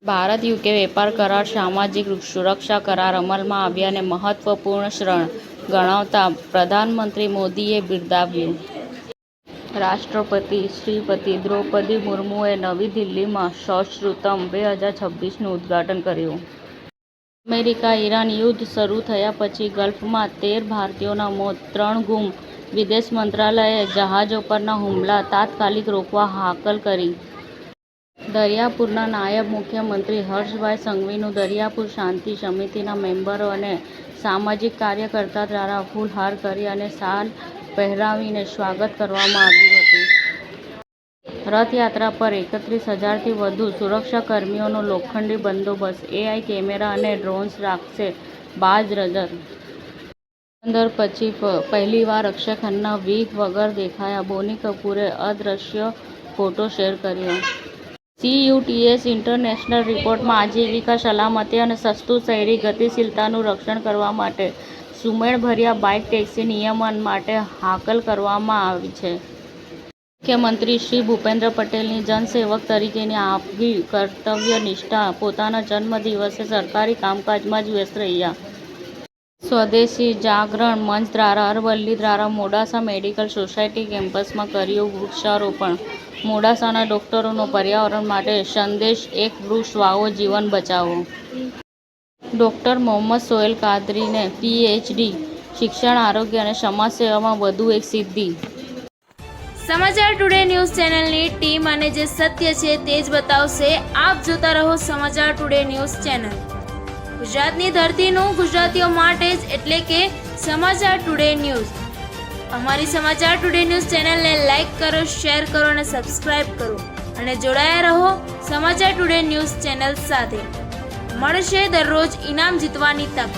Bharat UK વેપાર કરાર સામાજિક સુરક્ષા કરાર અમલમાં આવ્યાને મહત્વપૂર્ણ ક્ષણ ગણાવતા પ્રધાનમંત્રી મોદીએ બિરદાવ્યું. રાષ્ટ્રપતિ શ્રીમતી દ્રૌપદી મુર્મુએ નવી દિલ્હીમાં સૌષ્ઠૃતમ 2026નું ઉદ્ઘાટન કર્યું. અમેરિકા-ઈરાન યુદ્ધ શરૂ થયા પછી ગલ્ફમાં 13 ભારતીયોના મોત, 3 ગુમ. વિદેશ મંત્રાલયે જહાજો પરના હુમલા તાત્કાલિક રોકવા હાકલ કરી. દરિયાપુરના નાયબ મુખ્યમંત્રી હર્ષભાઈ સંઘવીનું દરિયાપુર શાંતિ સમિતિના મેમ્બરો અને સામાજિક કાર્યકર્તા દ્વારા ફૂલહાર કરી અને શાલ પહેરાવીને સ્વાગત કરવામાં આવ્યું હતું. રથયાત્રા પર 31,000થી વધુ સુરક્ષાકર્મીઓનો લોખંડી બંદોબસ્ત, એઆઈ કેમેરા અને ડ્રોન્સ રાખશે બાજ નજર. ધુરંધર પછી પહેલીવાર અક્ષય ખન્ના વિગ વગર દેખાયા, બોની કપૂરે અદ્રશ્ય ફોટો શેર કર્યો. CUTS ઇન્ટરનેશનલ રિપોર્ટમાં આજીવિકા, સલામતી અને સસ્તું શહેરી ગતિશીલતાનું રક્ષણ કરવા માટે સુમેળભર્યા બાઇક ટેક્સી નિયમન માટે હાકલ કરવામાં આવી છે. મુખ્યમંત્રી શ્રી ભૂપેન્દ્ર પટેલની જનસેવક તરીકેની આગવી કર્તવ્યનિષ્ઠા, પોતાના જન્મદિવસે સરકારી કામકાજમાં જ વ્યસ્ત રહ્યા. સ્વદેશી જાગરણ મંચ દ્વારા અરવલ્લી દ્વારા મોડાસા મેડિકલ સોસાયટી કેમ્પસમાં કર્યું વૃક્ષારોપણ. મોડાસાના ડોક્ટરોનો પર્યાવરણ માટે સંદેશ, એક વૃક્ષ વાવો, જીવન બચાવો. ડોક્ટર મોહમ્મદ સોહેલ કાદરીને PhD, શિક્ષણ, આરોગ્ય અને સમાજ સેવામાં વધુ એક સિદ્ધિ. સમાચાર ટુડે ન્યૂઝ ચેનલની ટીમ અને જે સત્ય છે તે જ બતાવશે. આપ જોતા રહો સમાચાર ટુડે ન્યૂઝ ચેનલ. ગુજરાતની ધરતીનું ગુજરાતીઓ માટે જ, એટલે કે સમાચાર ટુડે ન્યૂઝ. અમારી સમાચાર ટુડે ન્યૂઝ ચેનલને લાઇક કરો, શેર કરો અને સબસ્ક્રાઇબ કરો અને જોડાયા રહો સમાચાર ટુડે ન્યૂઝ ચેનલ સાથે. મળશે દરરોજ ઇનામ જીતવાની તક.